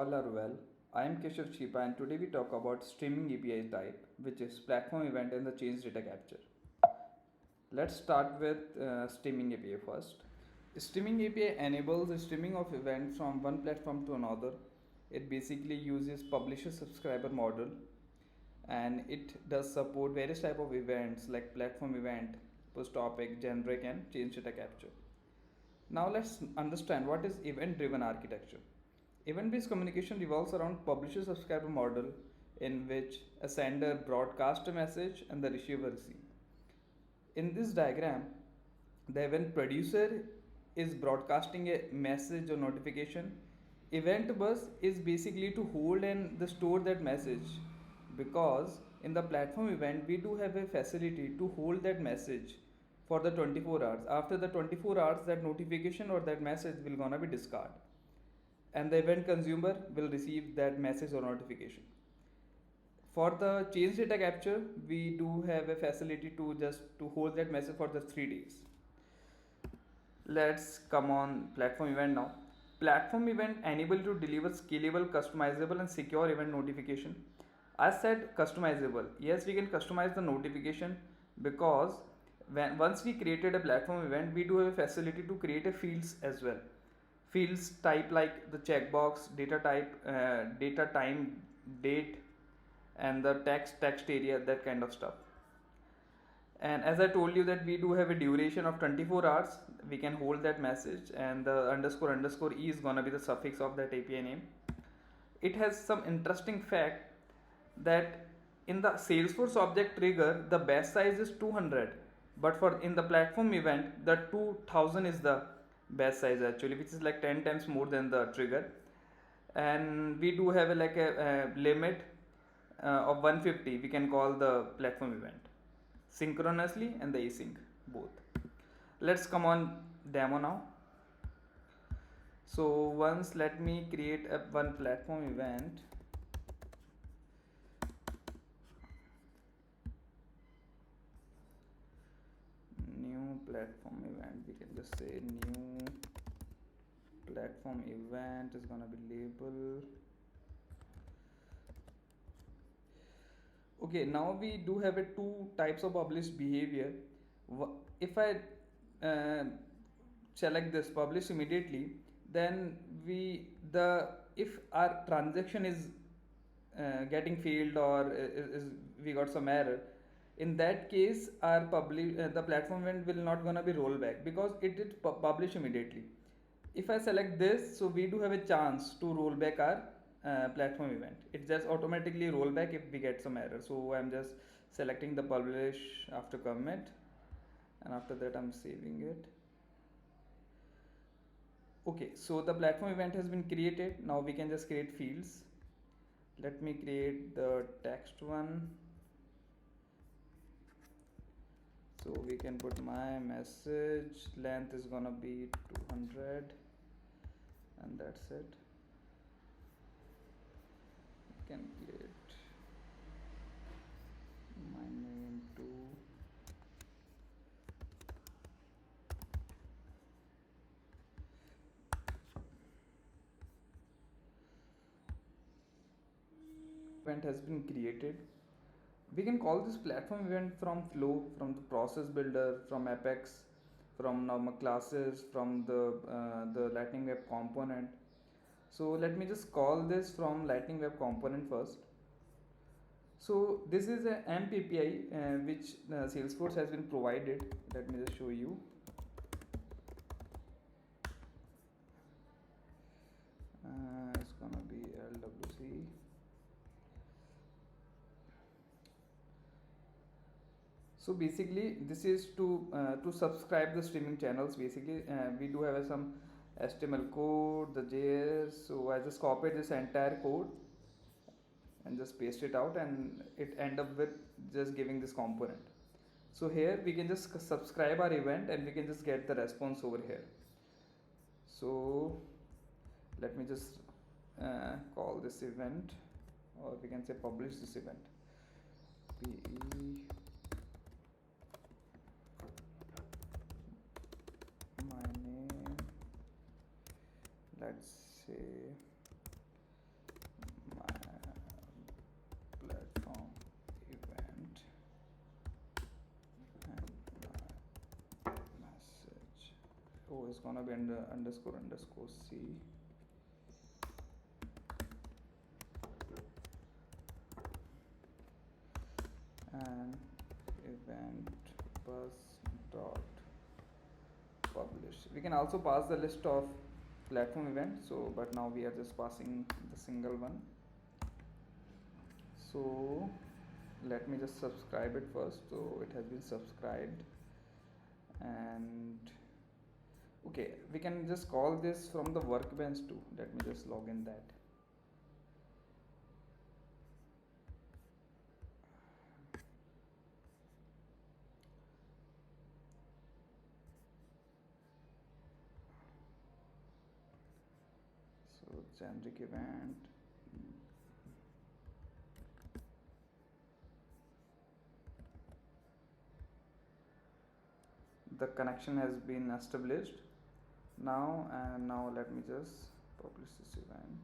All are well. I am Keshav Chhipa and today we talk about streaming API type, which is platform event and the change data capture. Let's start with streaming API first. Streaming API enables the streaming of events from one platform to another. It basically uses publisher subscriber model and it does support various type of events like platform event, post topic, generic and change data capture. Now let's understand what is event driven architecture. Event based communication revolves around publisher subscriber model in which a sender broadcasts a message and the receiver receives. In this diagram, the event producer is broadcasting a message or notification. Event bus is basically to hold and the store that message, because in the platform event we do have a facility to hold that message for the 24 hours. After the 24 hours, that notification or that message will gonna be discarded and the event consumer will receive that message or notification. For the change data capture, we do have a facility to just to hold that message for the 3 days. Let's come on platform event now. Platform event enable to deliver scalable, customizable and secure event notification. I said customizable. Yes, we can customize the notification because once we created a platform event, we do have a facility to create a fields as well. Fields type like the checkbox, data type, data time, date, and the text area, that kind of stuff. And as I told you that we do have a duration of 24 hours, we can hold that message, and the underscore underscore e is gonna be the suffix of that API name. It has some interesting fact that in the Salesforce object trigger the batch size is 200, but for in the platform event the 2000 is the batch size actually, which is like 10 times more than the trigger. And we do have a limit of 150. We can call the platform event synchronously and the async both. Let's come on demo now. So once let me create a one platform event. New platform event, we can just say new platform event is gonna be label. Okay, now we do have a two types of published behavior. If I uh, select this publish immediately, then if our transaction is getting failed or we got some error, in that case our the platform event will not gonna be rollback because it did publish immediately. If I select this, so we do have a chance to roll back our platform event. It just automatically roll back if we get some error. So I'm just selecting the publish after commit, and after that I'm saving it. Okay, so the platform event has been created. Now we can just create fields. Let me create the text one. So we can put my message length is gonna be 200, and that's it. We can create my name too. Event has been created. We can call this platform event from flow, from the process builder, from Apex, from normal classes, from the Lightning Web component. So let me just call this from Lightning Web component first. So this is a AMP API which Salesforce has been provided. Let me just show you. It's gonna be LWC. So basically this is to subscribe the streaming channels. Basically we do have some HTML code, the JS. So I just copied this entire code and just paste it out, and it end up with just giving this component. So here we can just subscribe our event and we can just get the response over here. So let me just call this event, or we can say publish this event. PE my name, let's say it's gonna be underscore underscore C. And event bus dot publish. We can also pass the list of platform events, so but now we are just passing the single one. So let me just subscribe it first. So it has been subscribed, and okay, we can just call this from the workbench too. Let me just log in that. So generic event, the connection has been established now, and now let me just publish this event.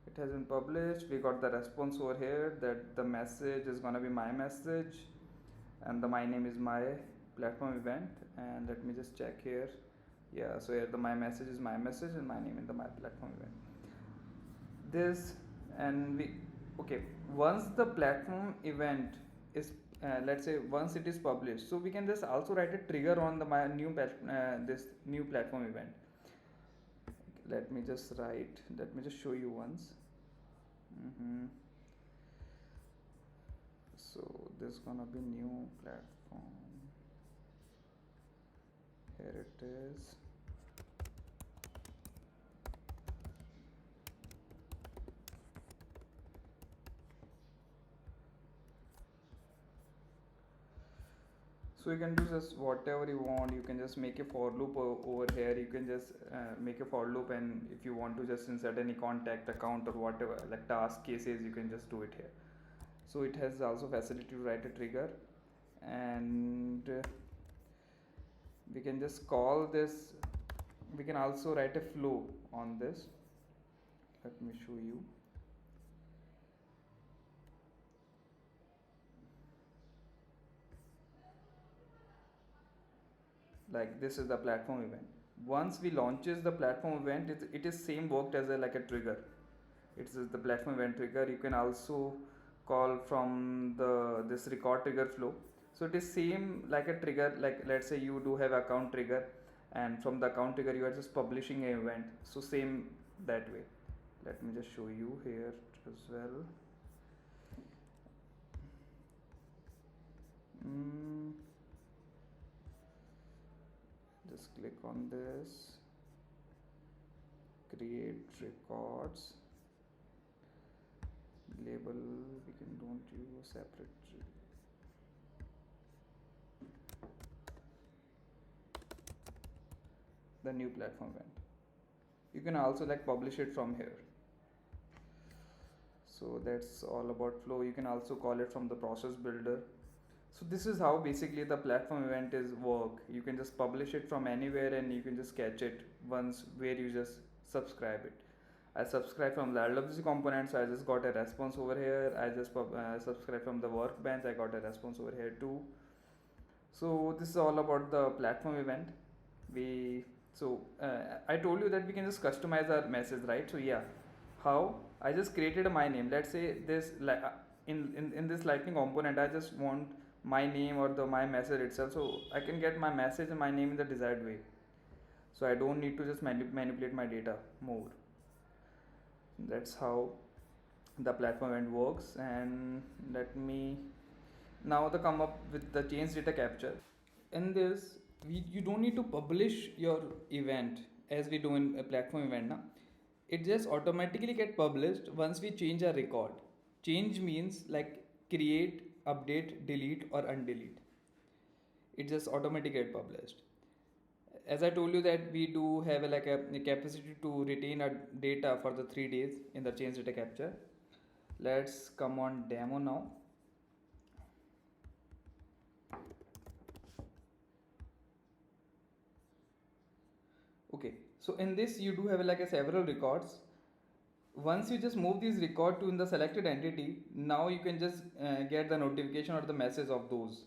It has been published. We got the response over here that the message is gonna be my message, and the my name is my platform event. And let me just check here. Yeah, so here the my message is my message and my name in the my platform event. This, and we, okay, once the platform event is let's say once it is published, so we can just also write a trigger on the my new this new platform event. Let me just show you once. So this is gonna be new platform. Here it is. So you can do just whatever you want. You can just make a for loop over here. You can just make a for loop, and if you want to just insert any contact account or whatever, like task cases, you can just do it here. So it has also facility to write a trigger, and we can just call this. We can also write a flow on this. Let me show you. Like this is the platform event. Once we launches the platform event, it is same worked as a like a trigger. It's the platform event trigger. You can also call from the this record trigger flow. So it is same like a trigger. Like let's say you do have account trigger, and from the account trigger you are just publishing an event. So same that way. Let me just show you here as well. Just click on this, create records, label. We can don't use separate. The new platform event. You can also like publish it from here. So that's all about flow. You can also call it from the process builder. So this is how basically the platform event is work. You can just publish it from anywhere, and you can just catch it once where you just subscribe it. I subscribe from the LWC component, so I just got a response over here. I just subscribe from the workbench, I got a response over here too. So this is all about the platform event. I told you that we can just customize our message, right? So yeah, how I just created a my name. Let's say this in this lightning component, I just want my name or the my message itself, so I can get my message and my name in the desired way. So I don't need to just manipulate my data more. That's how the platform event works. And let me now come up with the change data capture. In this, you don't need to publish your event as we do in a platform event now. It just automatically get published once we change a record. Change means like create, update, delete or undelete. It just automatically get published. As I told you that we do have a capacity to retain our data for the 3 days in the change data capture. Let's come on demo now. Okay, so in this you do have several records. Once you just move this record to in the selected entity, now you can just get the notification or the message of those.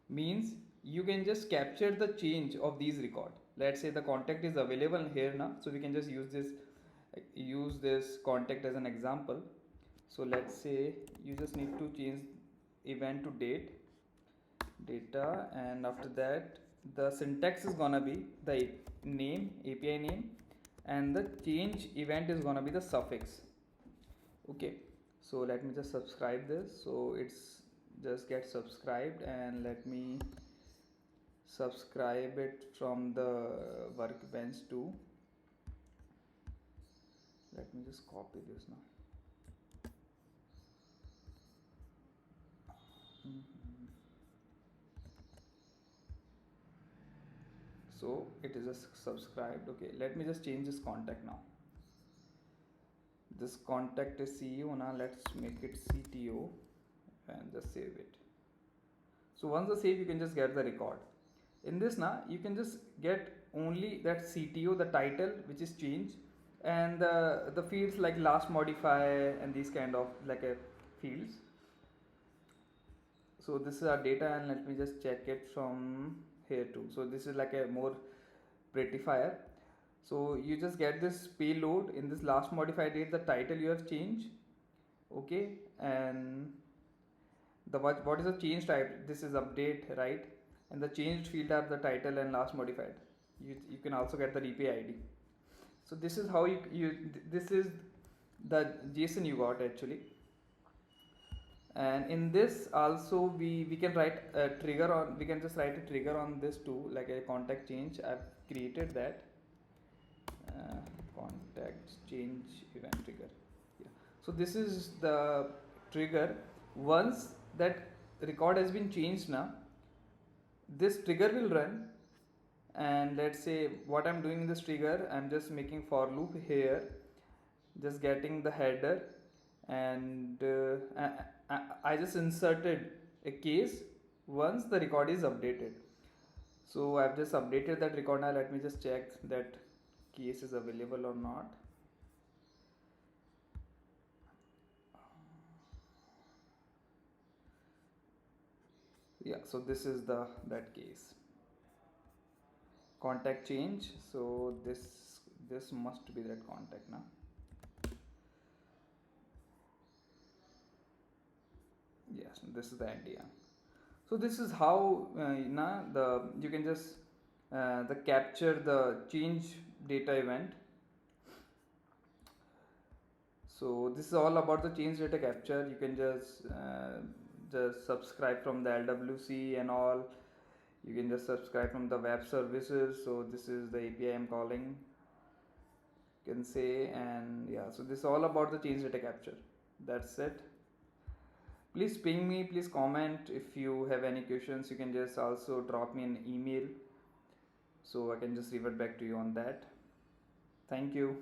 Means you can just capture the change of these record. let's say the contact is available here now, so we can just use this contact as an example. So let's say you just need to change event to data, and after that the syntax is gonna be the name, API name, and the change event is gonna be the suffix. Okay, so let me just subscribe this, so it's just get subscribed, and let me subscribe it from the workbench too. Let me just copy this now. So it is just subscribed. Okay, let me just change this contact now. This contact is CEO. Now let's make it CTO and just save it. So once the save, you can just get the record. In this now, you can just get only that CTO, the title which is changed, and the fields like last modify and these kind of like a fields. So this is our data, and let me just check it from here too. So this is like a more prettifier. So you just get this payload in this last modified date, the title you have changed. Okay, and the what is the change type? This is update, right? And the changed field are the title and last modified. You can also get the replay ID. So this is how this is the JSON you got actually. And in this also we can write a trigger on, we can just write a trigger on this too, like a contact change. I've created that contact change event trigger. Yeah. So this is the trigger. Once that record has been changed now, this trigger will run, and let's say what I'm doing in this trigger, I'm just making for loop here, just getting the header, and I just inserted a case once the record is updated. So I've just updated that record. Now let me just check that case is available or not. Yeah, so this is that case, contact change. So this must be that contact now. Yes, this is the idea. So this is how you can just the capture the change data event. So this is all about the change data capture. You can just subscribe from the LWC and all. You can just subscribe from the web services. So this is the API I'm calling, you can say. And yeah, so this is all about the change data capture. That's it. Please ping me, please comment. If you have any questions, you can just also drop me an email, so I can just revert back to you on that. Thank you.